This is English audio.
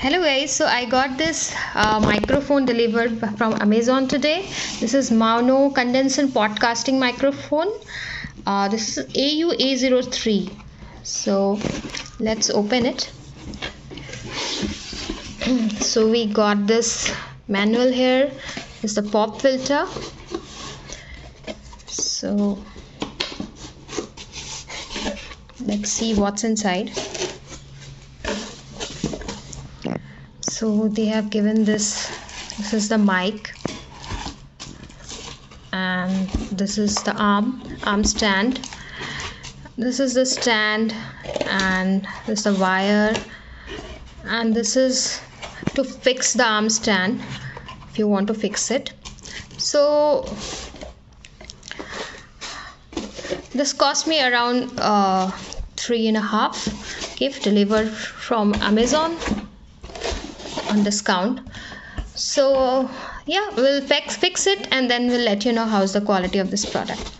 Hello guys, so I got this microphone delivered from Amazon today. This is Maono condenser podcasting microphone. This is Au-A03. So let's open it. So we got this manual here. This is the pop filter. So let's see what's inside. So they have given this is the mic, and this is the arm stand. This is the stand, and this is the wire, and this is to fix the arm stand if you want to fix it. So this cost me around 3.5 gift delivered from Amazon on discount. So yeah, we'll fix it and then we'll let you know how's the quality of this product.